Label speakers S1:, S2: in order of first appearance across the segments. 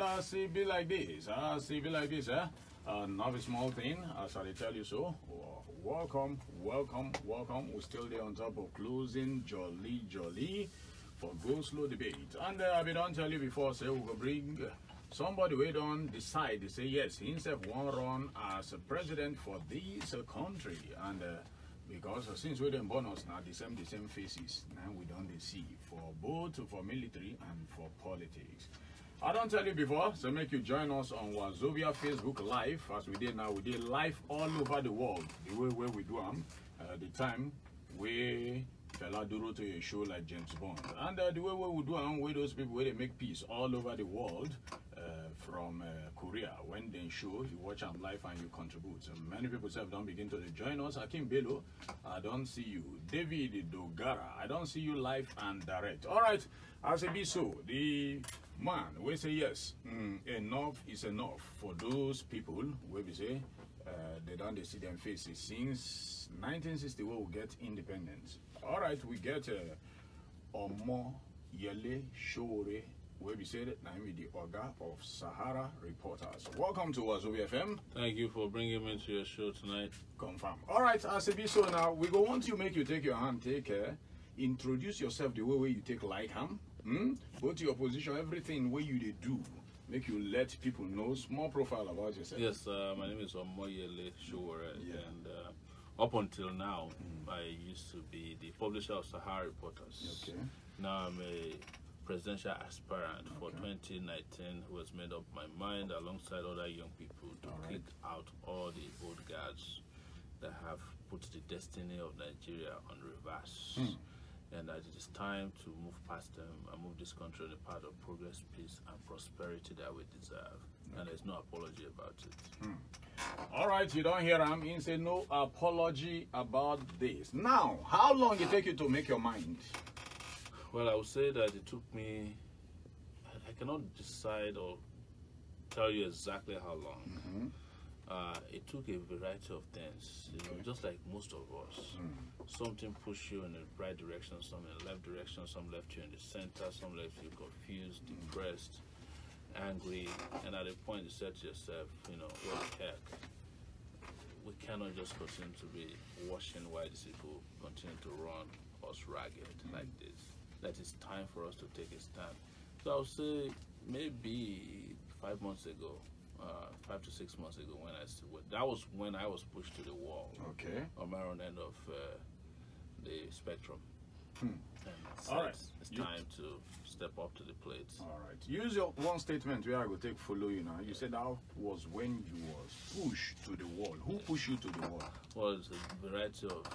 S1: and see be like this. See be like this, not a small thing, as I tell you so. Welcome, welcome, welcome. We're still there on top of closing jolly for Go Slow debate. And I don't tell you before, say we will bring somebody we don't decide to say yes, himself won't run as a president for this country. And because since we didn't born us now, the same faces, now we don't see for both for military and for politics. I don't tell you before, so make you join us on Wazobia Facebook Live, as we did now. We did live all over the world, the way where we do them, the time we fella do to a show like James Bond. And the way where we do them, with those people where they make peace all over the world, from Korea, when they show, you watch them live and you contribute. So many people say don't begin to join us. Akim Bello, I don't see you. David Dogara, I don't see you live and direct. All right, as it be so, the man, we say yes, enough is enough for those people where we say they don't see them faces since 1960 where we get independence. All right, we get Omoyele Sowore, where we say that I'm the Oga of SAHARA Reporters. Welcome to Wazobia FM.
S2: Thank you for bringing me to your show tonight.
S1: Confirm. All right, as it be so now, we go want to make you take your hand, take care, introduce yourself the way you take like him. Go to your position, everything where you do, make you let people know small profile about yourself.
S2: Yes, my name is Omoyele Sowore, and up until now, I used to be the publisher of SAHARA Reporters. Okay. Now I'm a presidential aspirant for 2019, who has made up my mind alongside other young people to kick out all the old guards that have put the destiny of Nigeria on reverse. And that it is time to move past them and move this country on the path of progress, peace, and prosperity that we deserve. And there's no apology about it.
S1: All right, you don't hear him. He say no apology about this. Now, how long it take you to make your mind?
S2: Well, I would say that it took me, I cannot decide or tell you exactly how long. It took a variety of things, you know, just like most of us. Something pushed you in the right direction, some in the left direction, some left you in the center, some left you confused, depressed, angry, and at a point you said to yourself, you know, what the heck? We cannot just continue to be watching while these people continue to run us ragged like this. That it's time for us to take a stand. So I would say maybe 5 months ago, 5 to 6 months ago, that was when I was pushed to the wall. Okay. On my own end of the spectrum. And
S1: all right,
S2: it's time to step up to the plate. All
S1: right. Use your one statement where I will take follow you now. You said that was when you was pushed to the wall. Who pushed you to the wall?
S2: Well, it's a variety of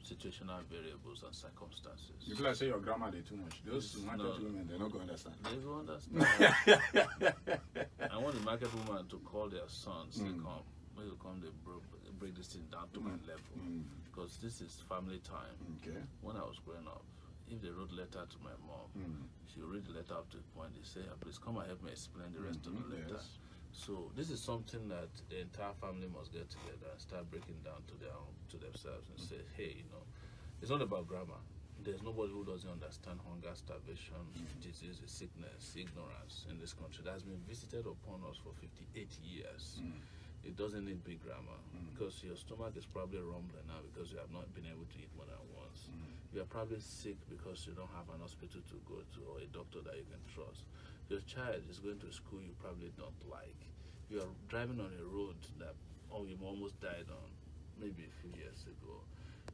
S2: situational variables and circumstances.
S1: You feel like say your grandma they too much. Those market women, they're not going to understand.
S2: They don't understand. I want the market woman to call their sons. They come. When you come, they break this thing down to my level. Because this is family time. Okay. When I was growing up, if they wrote letter to my mom, she would read the letter up to the point they say, please come and help me explain the rest of the letter. Yes. So this is something that the entire family must get together and start breaking down to themselves and say, hey, you know, it's not about grammar. There's nobody who doesn't understand hunger, starvation, disease, sickness, ignorance in this country that has been visited upon us for 58 years. It doesn't need big grammar because your stomach is probably rumbling now because you have not been able to eat more than once. You are probably sick because you don't have an hospital to go to or a doctor that you can trust. Your child is going to a school you probably don't like. You are driving on a road that you almost died on maybe a few years ago.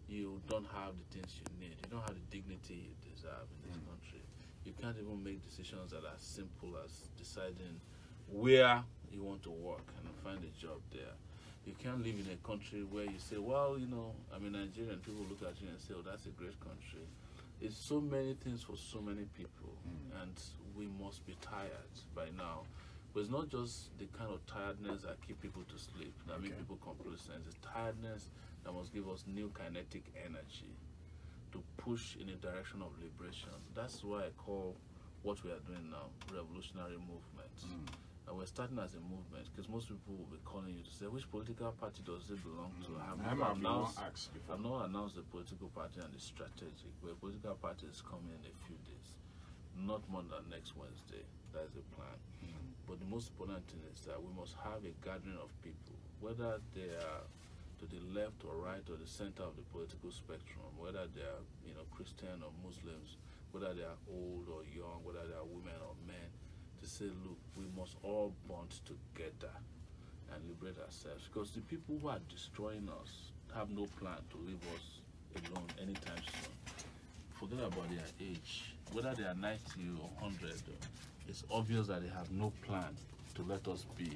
S2: You don't have the things you need. You don't have the dignity you deserve in this country. You can't even make decisions that are simple as deciding where you want to work and find a job there. You can't live in a country where you say, well, you know, I'm a Nigerian. People look at you and say, oh, that's a great country. It's so many things for so many people, and we must be tired by now. But it's not just the kind of tiredness that keep people to sleep, that make people complacent. It's tiredness that must give us new kinetic energy to push in a direction of liberation. That's why I call what we are doing now revolutionary movement. And we're starting as a movement because most people will be calling you to say, which political party does it belong to? I've not announced the political party and the strategic, but a political party is coming in a few days. not more than next Wednesday. That's the plan. But the most important thing is that we must have a gathering of people, whether they are to the left or right or the center of the political spectrum, whether they are, Christian or Muslims, whether they are old or young, whether they are women or men, to say, look, we must all bond together and liberate ourselves, because the people who are destroying us have no plan to leave us alone anytime soon. Forget about their age, whether they are 90 or 100. It's obvious that they have no plan to let us be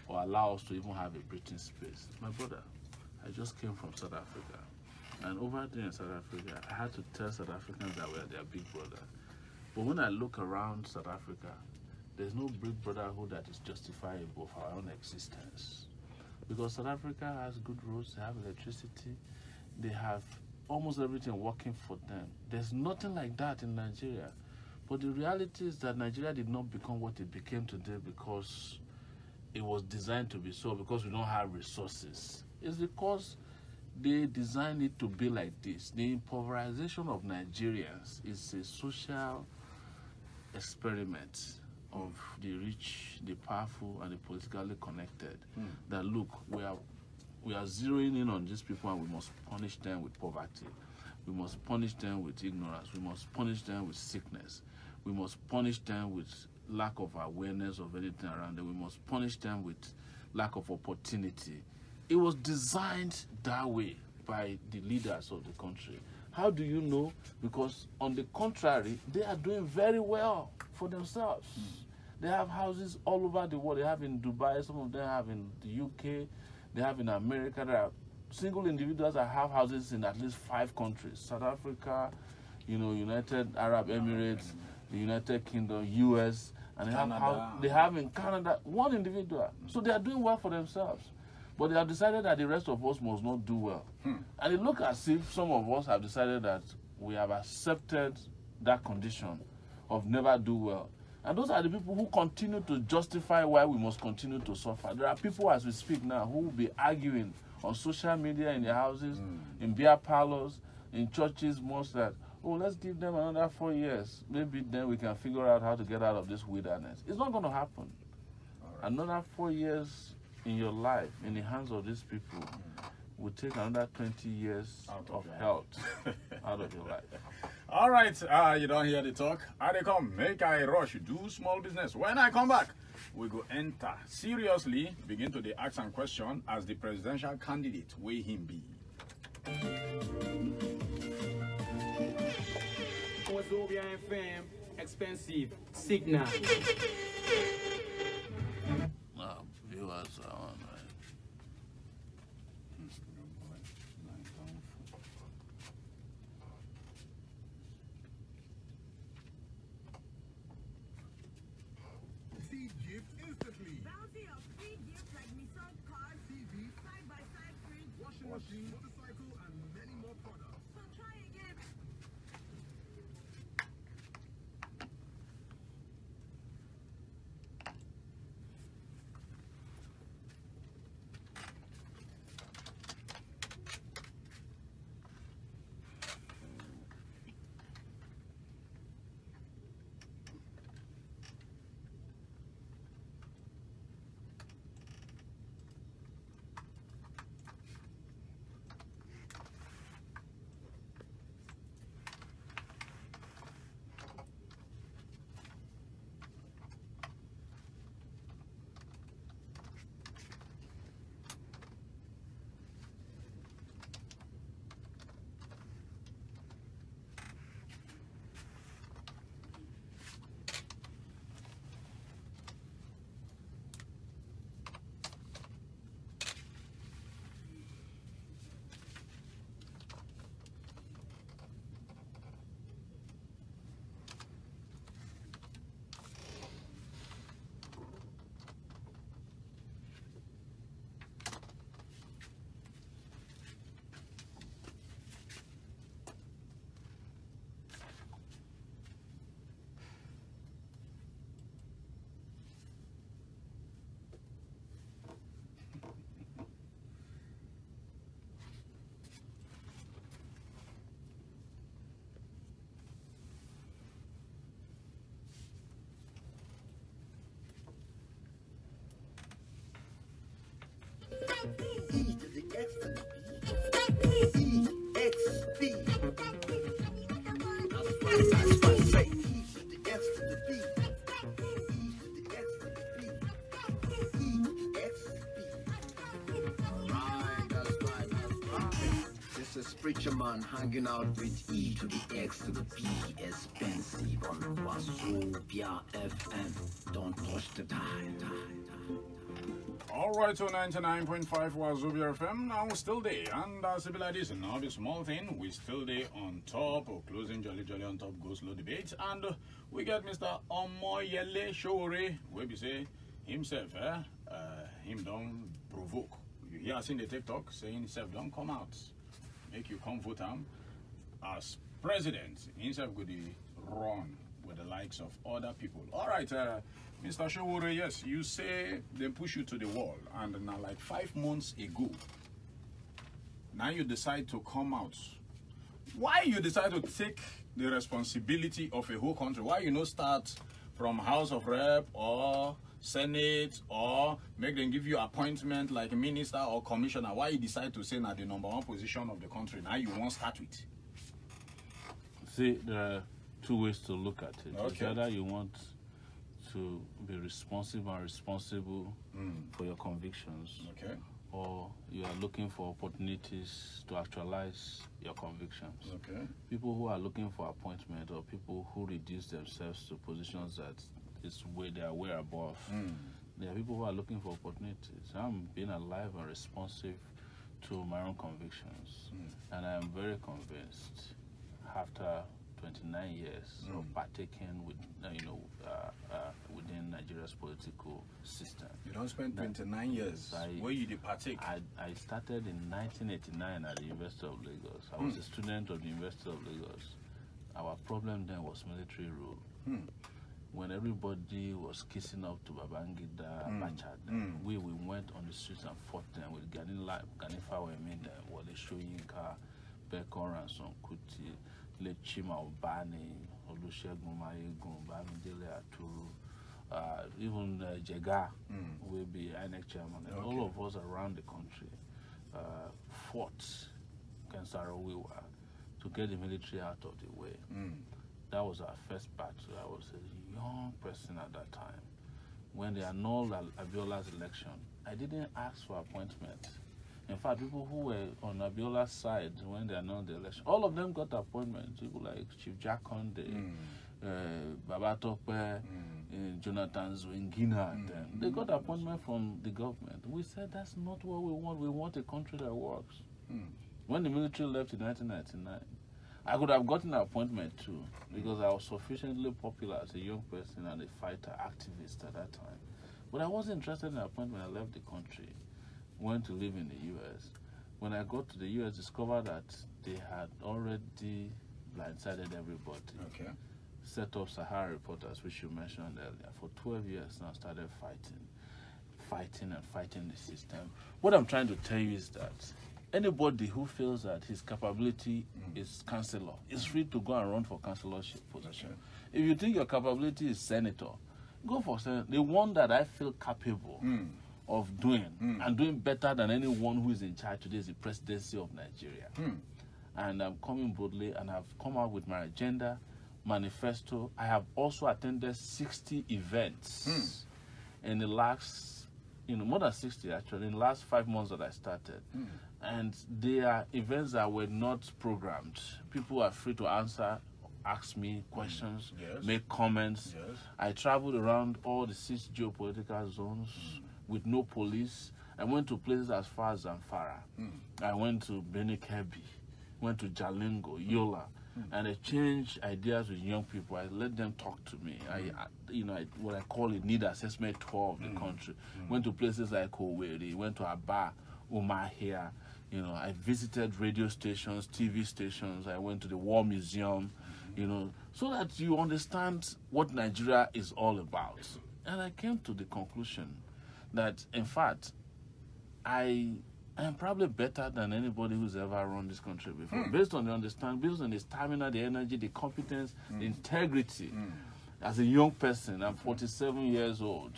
S2: or allow us to even have a breathing space. My brother, I just came from South Africa, and over there in South Africa, I had to tell South Africans that we are their big brother. But when I look around South Africa, there's no big brotherhood that is justifiable for our own existence. Because South Africa has good roads, they have electricity, they have almost everything working for them. There's nothing like that in Nigeria. But the reality is that Nigeria did not become what it became today because it was designed to be so, because we don't have resources. It's because they designed it to be like this. The impoverization of Nigerians is a social experiment of the rich, the powerful, and the politically connected. That look, we are zeroing in on these people, and we must punish them with poverty. We must punish them with ignorance. We must punish them with sickness. We must punish them with lack of awareness of anything around them. We must punish them with lack of opportunity. It was designed that way by the leaders of the country. How do you know? Because on the contrary, they are doing very well for themselves. They have houses all over the world. They have in Dubai, some of them have in the UK, they have in America. There are single individuals that have houses in at least 5 countries: South Africa, United Arab Emirates, the United Kingdom, US, and they have in Canada 1 individual. So they are doing well for themselves. But they have decided that the rest of us must not do well. And it looks as if some of us have decided that we have accepted that condition of never do well. And those are the people who continue to justify why we must continue to suffer. There are people as we speak now who will be arguing on social media, in their houses, in beer parlors, in churches, mosques, that, oh, let's give them another 4 years. Maybe then we can figure out how to get out of this wilderness. It's not going to happen. Right. Another 4 years in your life, in the hands of these people, will take another 20 years of health out of your life.
S1: All right, you don't hear the talk. I come, make I rush, do small business. When I come back, we go enter seriously, begin to the ask and question as the presidential candidate way him be.
S3: Wazobia FM, expensive signal.
S2: Viewers are on, right?
S4: See gift instantly.
S5: Bounty of free gifts like Nissan cars,
S4: TV,
S5: side-by-side fridge,
S4: washing machine, motorcycle, and many more products.
S5: so try again.
S6: B. That's what I say. E to the X to the B. E to the X to the B. E to the X to the B. Alright, that's right. This is Preacher Man hanging out with E to the X to the B. Expensive on Wazobia FM. Don't touch the dial.
S1: Alright, so 99.5 Wazobia FM, now still there, and ladies, now the small thing, we still there on top, or closing jolly on top, go slow debate, and we get Mr. Omoyele Sowore, where we say himself, him don't provoke. You hear us in the TikTok saying himself don't come out, make you come vote him as president, himself could run with the likes of other people. Alright, Mr. Sowore, yes, you say they push you to the wall, and now like 5 months ago, now you decide to come out. Why you decide to take the responsibility of a whole country? Why you not start from House of Rep or Senate, or make them give you appointment like a minister or commissioner? Why you decide to say now the #1 position of the country, now you won't start with?
S2: See, there are two ways to look at it.
S1: Okay.
S2: Either you want to be responsible for your convictions,
S1: Okay.
S2: or you are looking for opportunities to actualize your convictions.
S1: Okay.
S2: People who are looking for appointment, or people who reduce themselves to positions that is where they are way above. There are people who are looking for opportunities. I'm being alive and responsive to my own convictions, and I am very convinced after 29 years of partaking with, within Nigeria's political system.
S1: You don't spend 29 years where you did partake.
S2: I started in 1989 at the University of Lagos. I was a student of the University of Lagos. Our problem then was military rule. When everybody was kissing up to Babangida, Abacha, we went on the streets and fought them with Ganifa Weminde, Wale Soyinka, Bekor and Son Kuti, Lechima Obani, Olusegun Mayegun, Bamidele Aturu, even Jega will be INEC chairman. And all of us around the country fought Kensarawiwa to get the military out of the way. That was our first battle. I was a young person at that time. When they annulled Abiola's election, I didn't ask for appointment. In fact, people who were on Abiola's side when they annulled the election, all of them got appointments. People like Chief Jack Conde, Baba Tope, Jonathan Zwingina, they got appointment from the government. We said that's not what we want. We want a country that works. When the military left in 1999, I could have gotten an appointment too, because I was sufficiently popular as a young person and a fighter, activist at that time. But I wasn't interested in an appointment. I left the country, went to live in the U.S. When I got to the U.S., discovered that they had already blindsided everybody.
S1: Okay.
S2: Set up SAHARA reporters, which you mentioned earlier. For 12 years now, started fighting the system. What I'm trying to tell you is that anybody who feels that his capability is councillor is free to go and run for councillorship position. If you think your capability is senator, go for senator. The one that I feel capable of doing and doing better than anyone who is in charge today is the presidency of Nigeria. And I'm coming boldly, and I've come out with my agenda, manifesto. I have also attended 60 events in the last, more than 60 actually, in the last 5 months that I started. And they are events that were not programmed. People are free to ask me questions, make comments. I traveled around all the 6 geopolitical zones with no police. I went to places as far as Zamfara. I went to Benin-Kebbi, went to Jalingo, Yola, and I exchanged ideas with young people. I let them talk to me. What I call a need assessment tour of the country. Went to places like Owerri, went to Aba, Umahia. I visited radio stations, TV stations. I went to the War Museum, so that you understand what Nigeria is all about. And I came to the conclusion that, in fact, I am probably better than anybody who's ever run this country before. Based on the understanding, based on the stamina, the energy, the competence, the integrity. As a young person, I'm 47 years old.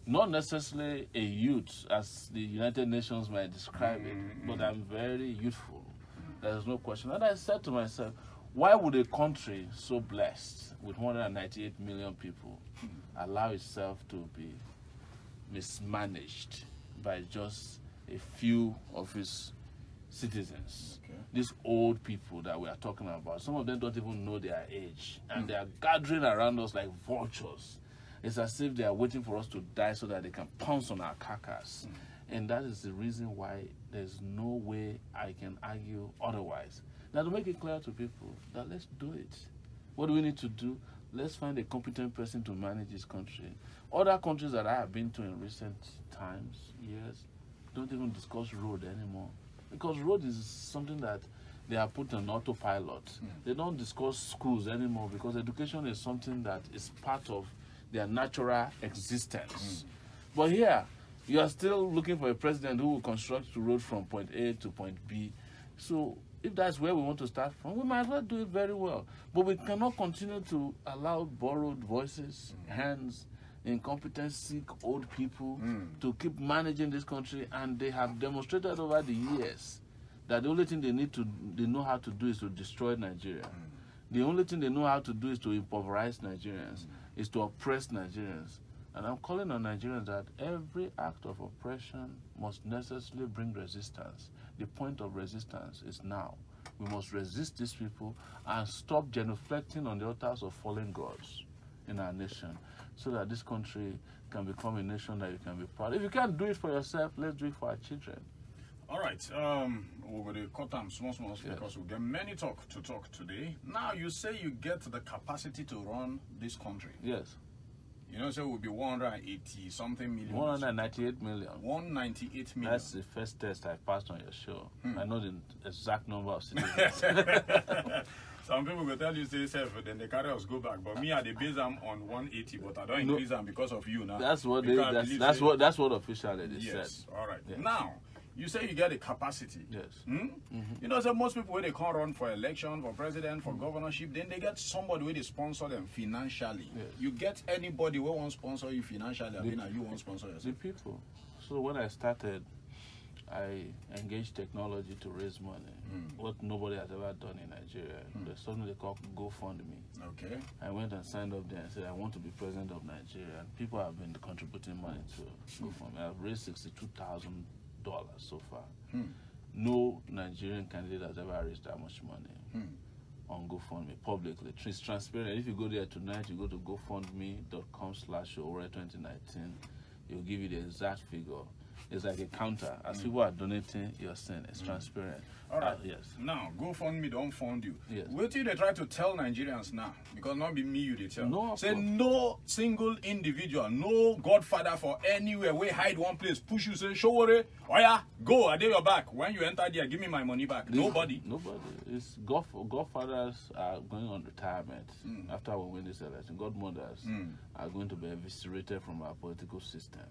S2: Not necessarily a youth, as the United Nations might describe it, but I'm very youthful. There's no question. And I said to myself, why would a country so blessed with 198 million people allow itself to be mismanaged by just a few of its citizens?
S1: Okay.
S2: These old people that we are talking about, some of them don't even know their age, and they are gathering around us like vultures. It's as if they are waiting for us to die so that they can pounce on our carcass. And that is the reason why there's no way I can argue otherwise. Now, to make it clear to people that let's do it. What do we need to do? Let's find a competent person to manage this country. Other countries that I have been to in recent times, years, don't even discuss road anymore. Because road is something that they have put on autopilot. They don't discuss schools anymore because education is something that is part of their natural existence. But here, you are still looking for a president who will construct the road from point A to point B. So if that's where we want to start from, we might as well do it very well. But we cannot continue to allow borrowed voices, hands, incompetent, sick, old people to keep managing this country. And they have demonstrated over the years that the only thing they know how to do is to destroy Nigeria. The only thing they know how to do is to impoverize Nigerians, is to oppress Nigerians. And I'm calling on Nigerians that every act of oppression must necessarily bring resistance. The point of resistance is now. We must resist these people and stop genuflecting on the altars of fallen gods in our nation so that this country can become a nation that you can be proud of. If you can't do it for yourself, let's do it for our children.
S1: All right, we're going to cut them small because we'll get many talk today. Now, you say you get the capacity to run this country.
S2: Yes.
S1: You know, so it will be 180 something million.
S2: 198 million.
S1: 198 million.
S2: That's the first test I passed on your show. I know the exact number of citizens.
S1: Some people will tell you say self, then the carriers go back. But me, I dey base them on 180, but I don't increase them because of you now.
S2: That's what that's what officially they said.
S1: All right.
S2: Yes.
S1: Now, you say you get a capacity.
S2: Yes.
S1: You know, so most people when they can't run for election, for president, for governorship, then they get somebody where they sponsor them financially.
S2: Yes.
S1: You get anybody who wants sponsor you financially, I mean, you want sponsor yourself.
S2: The people. So when I started, I engaged technology to raise money. What nobody has ever done in Nigeria. There's something they call GoFundMe.
S1: Okay.
S2: I went and signed up there and said I want to be president of Nigeria. And people have been contributing money to GoFundMe. I've raised $62,000 so far. No Nigerian candidate has ever raised that much money on GoFundMe publicly. It's transparent. If you go there tonight, you go to gofundme.com/Sowore2019. It'll give you the exact figure. It's like a counter. As people are donating, you're saying it's transparent.
S1: All right.
S2: Yes.
S1: Now, GoFundMe don't fund you.
S2: Yes.
S1: What do they try to tell Nigerians now? Because not be me you they tell.
S2: No,
S1: say no single individual, no godfather for anywhere. We hide one place, push you, say, Sowore, oh yeah, go, I did your back. When you enter there, give me my money back. Nobody.
S2: It's Godfathers are going on retirement after we win this election. Godmothers are going to be eviscerated from our political system.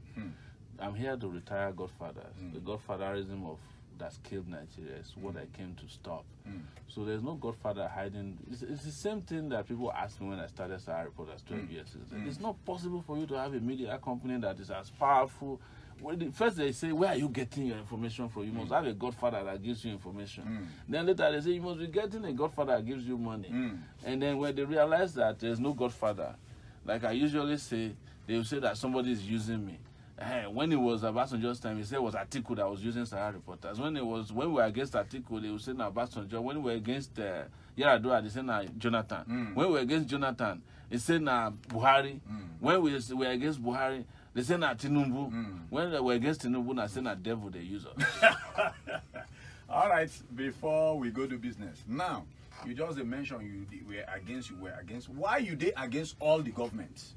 S2: I'm here to retire Godfathers. The Godfatherism of that's killed Nigeria is what I came to stop. So there's no Godfather hiding. It's the same thing that people asked me when I started SAHARA Reporters 12 years ago. It's not possible for you to have a media company that is as powerful. First they say, where are you getting your information from? You must have a Godfather that gives you information. Then later they say, you must be getting a Godfather that gives you money. And then when they realize that there's no Godfather, like I usually say, they will say that somebody is using me. When it was Obasanjo's time, he said it was Atiku that was using SAHARA Reporters. When we were against Atiku, they would say na Obasanjo. When we were against Yaradua, they said na Jonathan. When we were against Jonathan, they said na Buhari. When we were against Buhari, they said na Tinubu. When we were against Tinubu, they said na devil they use us.
S1: All right, before we go to business. Now, you just mentioned you were against. Why you did against all the governments?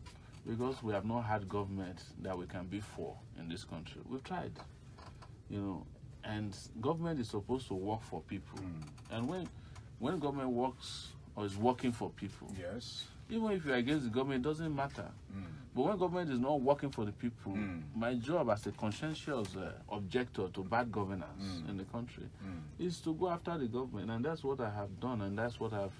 S2: Because we have not had government that we can be for in this country. We've tried, you know, and government is supposed to work for people. And when government works or is working for people,
S1: yes,
S2: even if you're against the government, it doesn't matter. But when government is not working for the people, my job as a conscientious objector to bad governance in the country is to go after the government. And that's what I have done, and that's what I've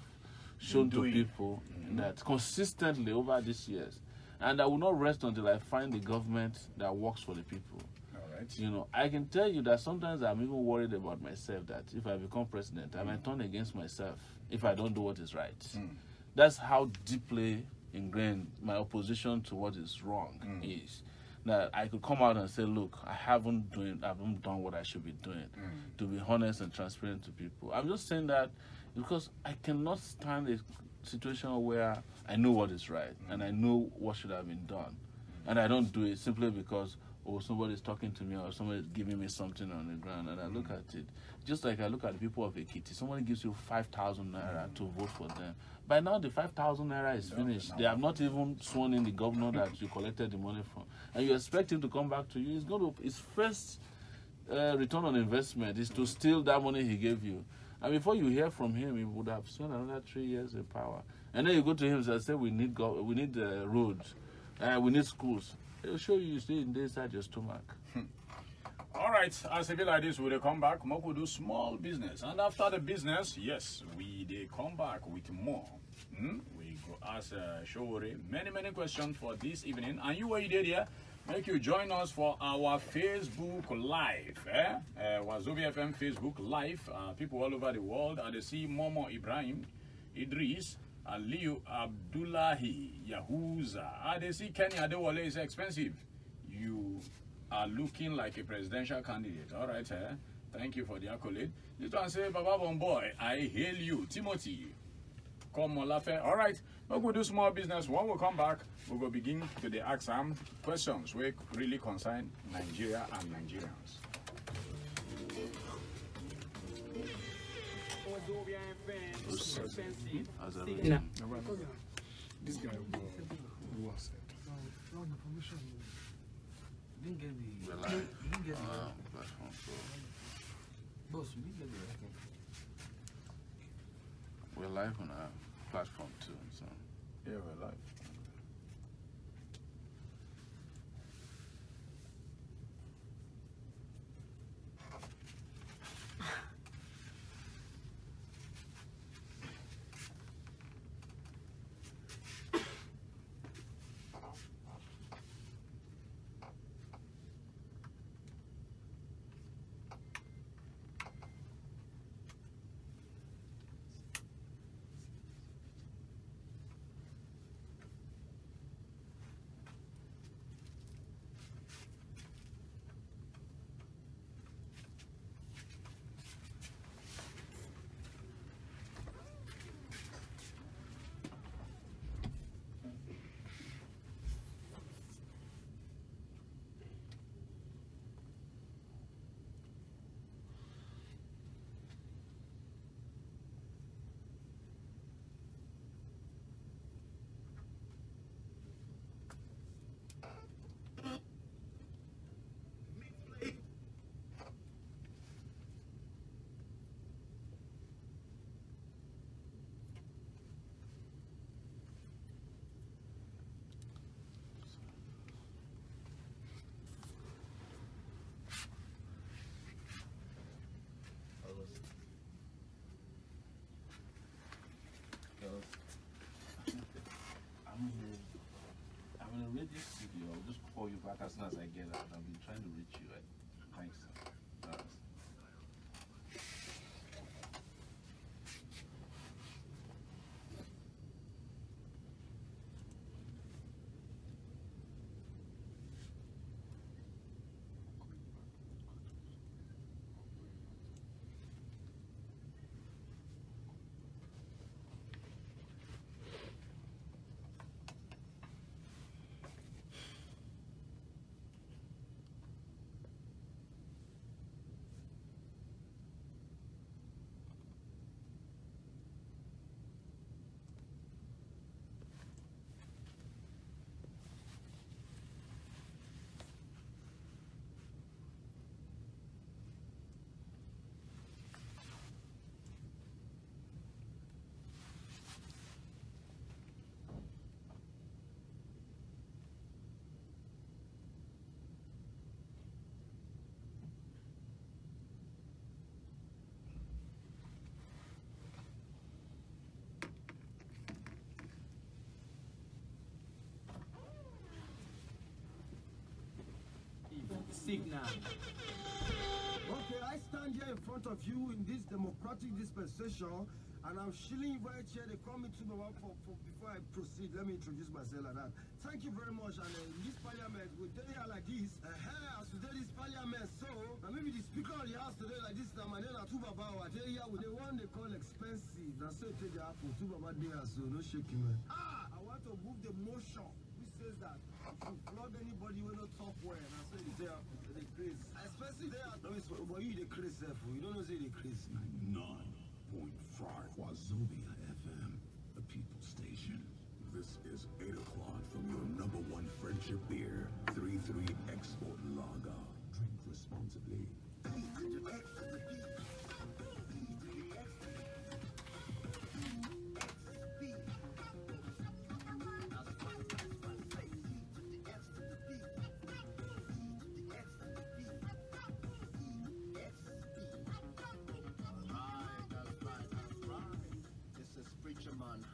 S2: shown to people that consistently over these years. And I will not rest until I find the government that works for the people.
S1: All right.
S2: You know, I can tell you that sometimes I'm even worried about myself, that if I become president, I might turn against myself if I don't do what is right. That's how deeply ingrained my opposition to what is wrong is. That I could come out and say, look, I haven't done what I should be doing, to be honest and transparent to people. I'm just saying that because I cannot stand a situation where I know what is right and I know what should have been done, and I don't do it simply because somebody's talking to me or somebody's giving me something on the ground, and I look at it just like I look at the people of Ekiti. Somebody gives you 5,000 naira to vote for them. By now the 5,000 naira is finished. They have not even sworn in the governor that you collected the money from, and you expect him to come back to you. His first return on investment is to steal that money he gave you. And before you hear from him, he would have spent another 3 years in power. And then you go to him and say, we need roads, we need schools. He'll show you stay inside your stomach.
S1: All right, as a bit like this, we will come back. More could do small business, and after the business, yes, they come back with more. We go ask Sowore many questions for this evening, and you were there, yeah? Make you join us for our Facebook Live, Wazobia FM Facebook Live. People all over the world, and they see Momo Ibrahim, Idris, Aliyu Abdullahi, Yahuza. They see Kenya Adewale is expensive. You are looking like a presidential candidate. All right, thank you for the accolade. This one say, Baba Bomboy, I hail you. Timothy, come Olafe. All right, we'll go do small business. When we come back, we will begin to the ask some questions which really concern Nigeria and Nigerians.
S3: Wazobia FM, expensive
S2: As a
S3: signal.
S4: This guy who was it.
S7: Didn't get the.
S2: We're live.
S7: You didn't get the.
S2: Platform, so
S7: Boss, you didn't get the record.
S2: we're live on our platform too. So
S1: Yeah, we're live.
S2: I'm gonna read this video. I'll just call you back as soon as I get out. I've been trying to reach you. Thanks.
S3: Successive now.
S8: Okay, I stand here in front of you in this democratic dispensation, and I'm chilling right here. They call me to Baba for before I proceed. Let me introduce myself like that. Thank you very much. And in this parliament, we tell you like this. As today this parliament, so maybe the speaker of the house today like this. My name is Baba. I tell you with the one they call expensive. That's so take the apple. Baba there, so no shaking man. I want to move the motion. Says that if you flog anybody when not talk well, and I say they are the crazy. Especially they are but you the crazy, you don't know say the crazy.
S9: 9.5 Wazobia FM, the people station. This is 8 o'clock from your #1 friendship beer, 33 Export Lager. Drink responsibly.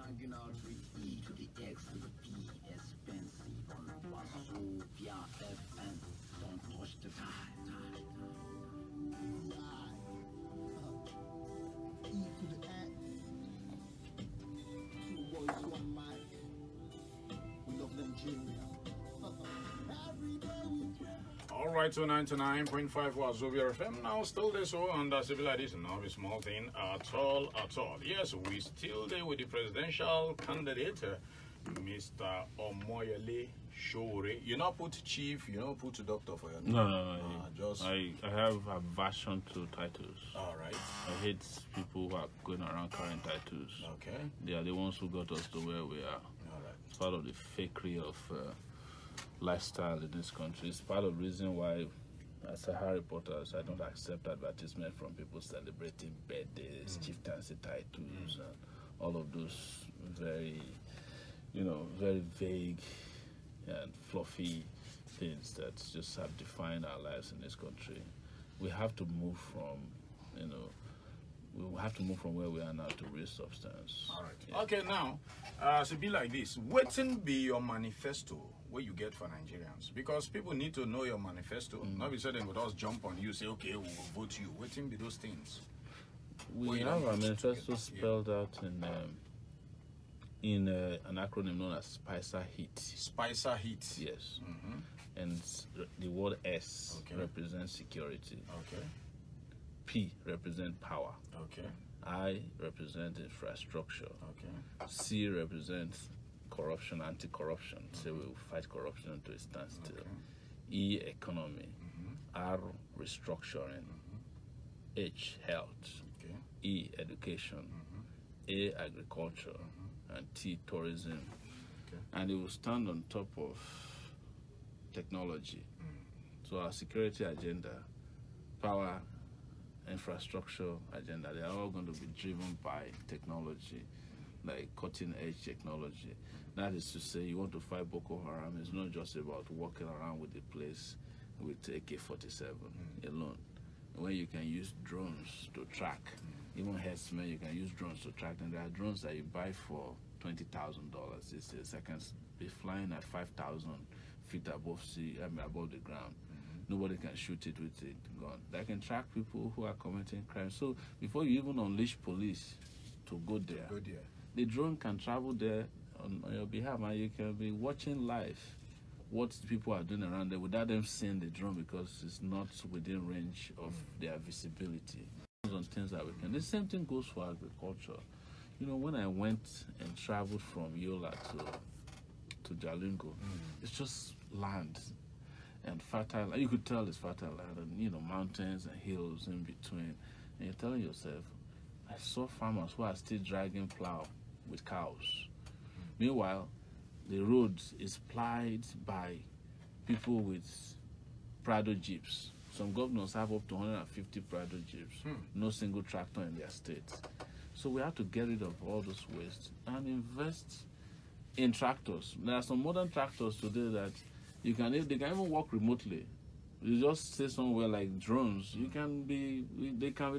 S6: Hanging out with E to the X to the P, expensive on Wazobia FM. Don't touch the time. E to the X. 2 boys, 1 mic. We love Nigeria. Every day we
S1: All right, so 99.5 Wazobia FM. Now still there, so and that's like this, not a small thing at all. Yes, we still there with the presidential candidate, Mr. Omoyele Sowore. You not put chief, you not put doctor for your name.
S2: No.
S1: Just
S2: I have aversion to titles.
S1: all right.
S2: I hate people who are going around carrying titles.
S1: Okay.
S2: They are the ones who got us to where we are.
S1: All right.
S2: It's part of the fakery of lifestyle in this country. It's part of the reason why, as SAHARA reporters, I don't accept advertisement from people celebrating birthdays, chieftaincy titles, and all of those very, very vague and fluffy things that just have defined our lives in this country. We have to move from, we will have to move from where we are now to real substance.
S1: All right.
S2: Yeah.
S1: Okay, now, so be like this. Waiting be your manifesto where you get for Nigerians, because people need to know your manifesto. Not be sudden with us jump on you, say, okay, we'll vote you. Waiting be those things.
S2: We have our manifesto spelled out in an acronym known as Spicer Heat.
S1: Spicer Heat.
S2: Yes. And the word S
S1: Okay.
S2: represents security.
S1: Okay.
S2: P represents power.
S1: Okay.
S2: I represent infrastructure.
S1: Okay.
S2: C represents corruption, anti-corruption. So we will fight corruption to a standstill.
S1: Okay.
S2: E, economy. R, restructuring. H, health.
S1: Okay.
S2: E, education. A, agriculture. And T, tourism.
S1: Okay.
S2: And it will stand on top of technology. So our security agenda, power, infrastructure agenda, they are all going to be driven by technology, like cutting-edge technology. That is to say, you want to fight Boko Haram, it's not just about walking around with the place with AK-47 alone. When you can use drones to track, even herdsmen, you can use drones to track them. There are drones that you buy for $20,000. It's a second be flying at 5,000 feet above above the ground. Nobody can shoot it with a gun. That can track people who are committing crime. So before you even unleash police to go there, the drone can travel there on your behalf, and you can be watching live what people are doing around there without them seeing the drone, because it's not within range of their visibility. On things that we can. The same thing goes for agriculture. When I went and traveled from Yola to Jalingo, it's just land and fertile. You could tell it's fertile land, and mountains and hills in between. And you're telling yourself, I saw farmers who are still dragging plow with cows. Meanwhile, the road is plied by people with Prado jeeps. Some governors have up to 150 Prado jeeps. No single tractor in their state. So we have to get rid of all this waste and invest in tractors. There are some modern tractors today that they can even work remotely. You just stay somewhere like drones. They can be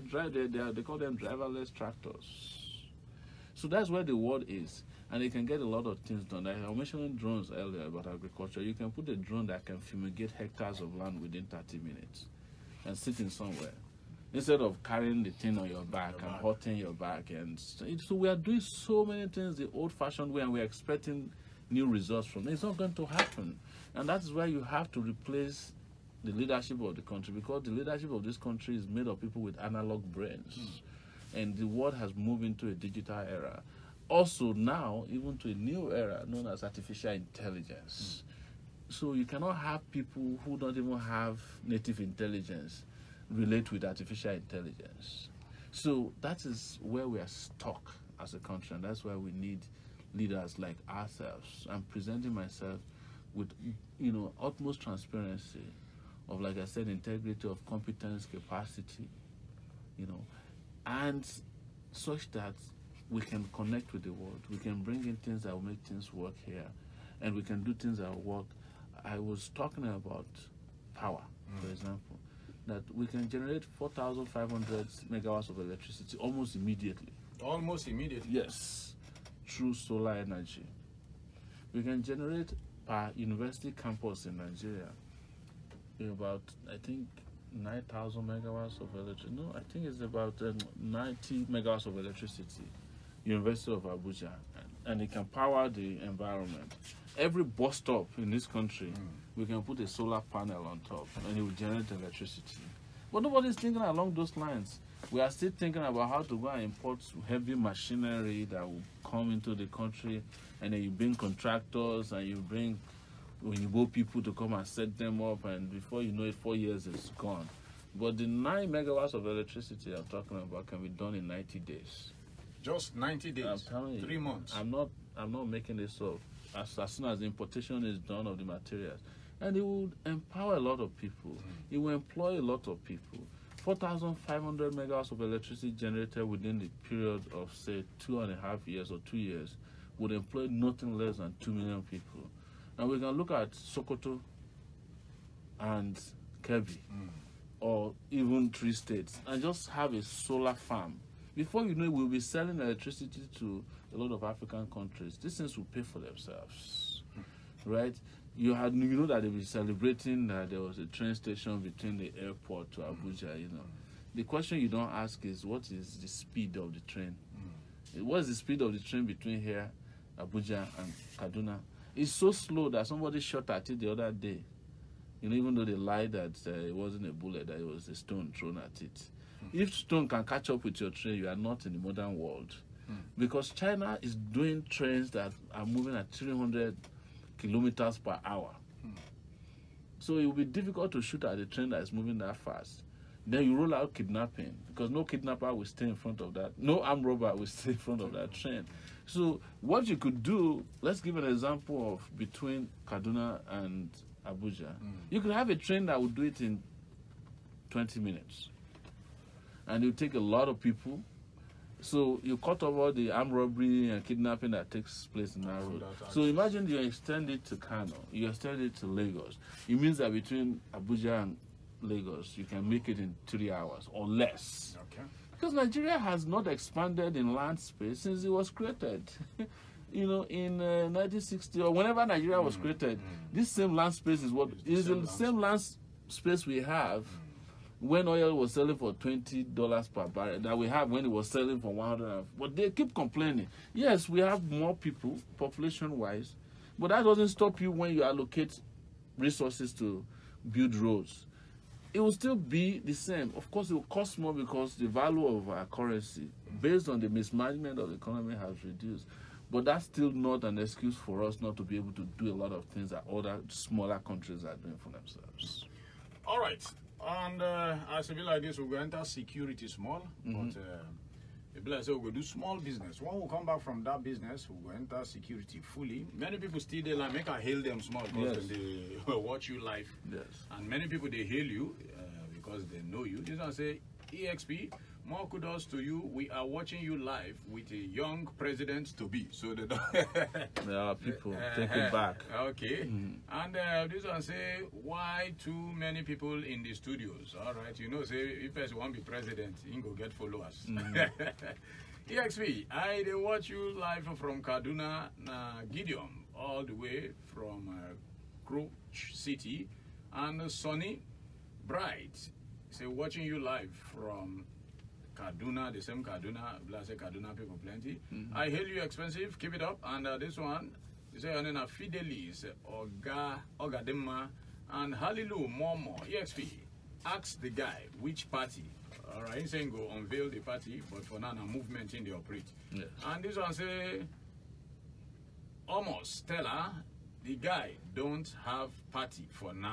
S2: drive. They call them driverless tractors. So that's where the world is. And they can get a lot of things done. Like I mentioned drones earlier about agriculture. You can put a drone that can fumigate hectares of land within 30 minutes and sitting somewhere, instead of carrying the thing on your back and hurting your back. And so we are doing so many things the old-fashioned way, and we're expecting new results from it. It's not going to happen. And that's why you have to replace the leadership of the country, because the leadership of this country is made of people with analog brains. And the world has moved into a digital era. Also now, even to a new era known as artificial intelligence. So you cannot have people who don't even have native intelligence relate with artificial intelligence. So that is where we are stuck as a country, and that's why we need leaders like ourselves. I'm presenting myself with, you know, utmost transparency of, like I said, integrity, of competence, capacity, you know, and such that we can connect with the world. We can bring in things that will make things work here, and we can do things that will work. I was talking about power, for example, that we can generate 4,500 megawatts of electricity almost immediately.
S1: Almost immediately?
S2: Yes, through solar energy. We can generate per university campus in Nigeria about, I think, 9,000 megawatts of electricity. No, I think it's about 90 megawatts of electricity. University of Abuja, and it can power the environment. Every bus stop in this country, we can put a solar panel on top, and it will generate electricity. But nobody's thinking along those lines. We are still thinking about how to go and import heavy machinery that will come into the country, and then you bring contractors and you bring Oyinbo people to come and set them up, and before you know it, 4 years is gone. But the 9 megawatts of electricity I'm talking about can be done in 90 days.
S1: Just 90 days,
S2: I'm telling you,
S1: 3 months.
S2: I'm not making this up. As soon as the importation is done of the materials, and it will empower a lot of people. It will employ a lot of people. 4,500 megawatts of electricity generated within the period of, say, 2.5 years or 2 years would employ nothing less than 2 million people. And we can look at Sokoto and Kebbi, or even 3 states, and just have a solar farm. Before you know it, we'll be selling electricity to a lot of African countries. These things will pay for themselves, right? You know that they'll be celebrating that there was a train station between the airport to Abuja, you know. The question you don't ask is, what is the speed of the train? What is the speed of the train between here, Abuja, and Kaduna? It's so slow that somebody shot at it the other day. You know, even though they lied that it wasn't a bullet, that it was a stone thrown at it. If stone can catch up with your train, you are not in the modern world. Because China is doing trains that are moving at 300 kilometers per hour. So it will be difficult to shoot at a train that is moving that fast. Then you roll out kidnapping, because no kidnapper will stay in front of that. No armed robber will stay in front of that train. So what you could do, let's give an example of between Kaduna and Abuja. You could have a train that would do it in 20 minutes. And it will take a lot of people. So you cut over the armed robbery and kidnapping that takes place in that road. So imagine you extend it to Kano, you extend it to Lagos. It means that between Abuja and Lagos, you can make it in 3 hours or less.
S1: Okay.
S2: Because Nigeria has not expanded in land space since it was created. You know, in 1960 or whenever Nigeria was created, this same land space is what is the same land space we have when oil was selling for $20 per barrel, that we have when it was selling for 100. But they keep complaining. Yes, we have more people, population-wise, but that doesn't stop you when you allocate resources to build roads. It will still be the same. Of course, it will cost more because the value of our currency, based on the mismanagement of the economy, has reduced. But that's still not an excuse for us not to be able to do a lot of things that other smaller countries are doing for themselves.
S1: All right. And as a bit like this, we'll go enter security small, but a bit like say we'll do small business. When we come back from that business, we'll go enter security fully. Many people still they like make I hail them small because they watch you live. Yes. And many people they hail you because they know you. This one say EXP more kudos to you. We are watching you live with a young president to be. So they don't
S2: there are people take it back.
S1: Okay. And this one say, why too many people in the studios? All right, you know, say if person want to be president, he go get followers. EXP, I they watch you live from Kaduna, Gideon, all the way from Croach City, and Sonny Bright, say watching you live from Kaduna, the same Kaduna, blase Kaduna people plenty. I hail you expensive, keep it up. And this one, you say, and then Fidelis, Ogadema, and Hallelujah, Momo, EXP, ask the guy which party. All right, he's saying go unveil the party, but for now, movement in the operate.
S2: Yes.
S1: And this one say, almost Stella, the guy don't have party for now.